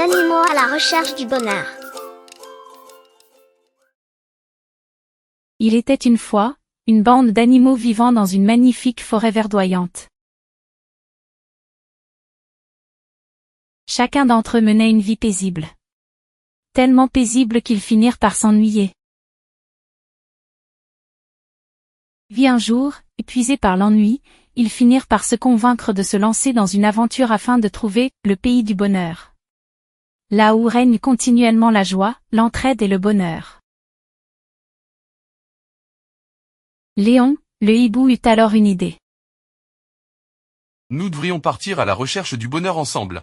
animaux à la recherche du bonheur. Il était une fois, une bande d'animaux vivant dans une magnifique forêt verdoyante. Chacun d'entre eux menait une vie paisible. Tellement paisible qu'ils finirent par s'ennuyer. Puis un jour, épuisés par l'ennui, ils finirent par se convaincre de se lancer dans une aventure afin de trouver le pays du bonheur. Là où règne continuellement la joie, l'entraide et le bonheur. Léon, le hibou eut alors une idée. Nous devrions partir à la recherche du bonheur ensemble.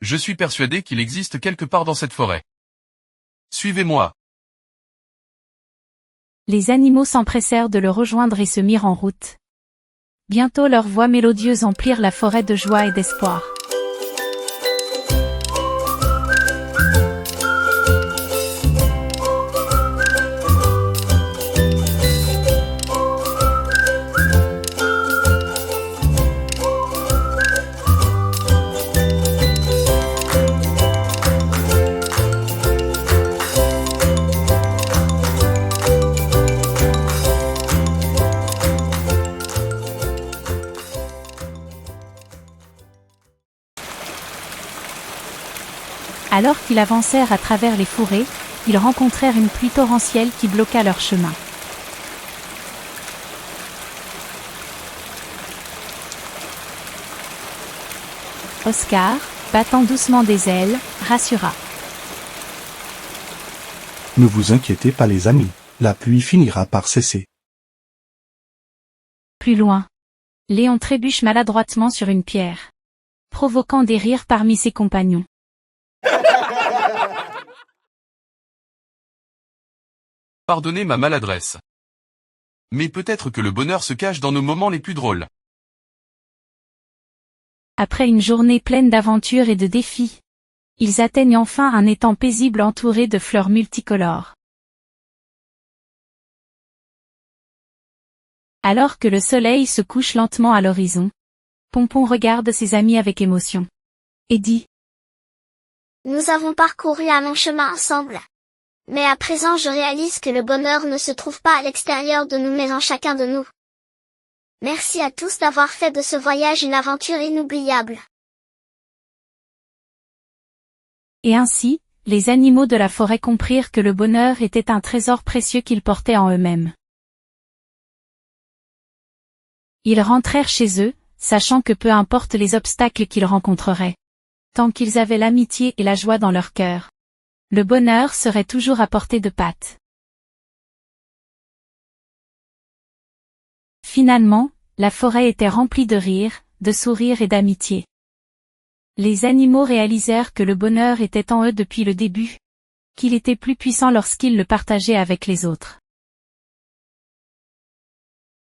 Je suis persuadé qu'il existe quelque part dans cette forêt. Suivez-moi. Les animaux s'empressèrent de le rejoindre et se mirent en route. Bientôt leurs voix mélodieuses emplirent la forêt de joie et d'espoir. Alors qu'ils avancèrent à travers les forêts, ils rencontrèrent une pluie torrentielle qui bloqua leur chemin. Oscar, battant doucement des ailes, rassura. Ne vous inquiétez pas les amis, la pluie finira par cesser. Plus loin, Léon trébuche maladroitement sur une pierre, provoquant des rires parmi ses compagnons. Pardonnez ma maladresse. Mais peut-être que le bonheur se cache dans nos moments les plus drôles. Après une journée pleine d'aventures et de défis, ils atteignent enfin un étang paisible entouré de fleurs multicolores. Alors que le soleil se couche lentement à l'horizon, Pompon regarde ses amis avec émotion. Et dit: Nous avons parcouru un long chemin ensemble. Mais à présent je réalise que le bonheur ne se trouve pas à l'extérieur de nous mais en chacun de nous. Merci à tous d'avoir fait de ce voyage une aventure inoubliable. Et ainsi, les animaux de la forêt comprirent que le bonheur était un trésor précieux qu'ils portaient en eux-mêmes. Ils rentrèrent chez eux, sachant que peu importe les obstacles qu'ils rencontreraient, tant qu'ils avaient l'amitié et la joie dans leur cœur, le bonheur serait toujours à portée de patte. Finalement, la forêt était remplie de rires, de sourires et d'amitié. Les animaux réalisèrent que le bonheur était en eux depuis le début, qu'il était plus puissant lorsqu'ils le partageaient avec les autres.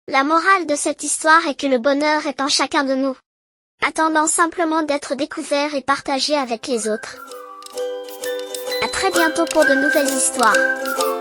La morale de cette histoire est que le bonheur est en chacun de nous, attendant simplement d'être découvert et partagé avec les autres. À très bientôt pour de nouvelles histoires.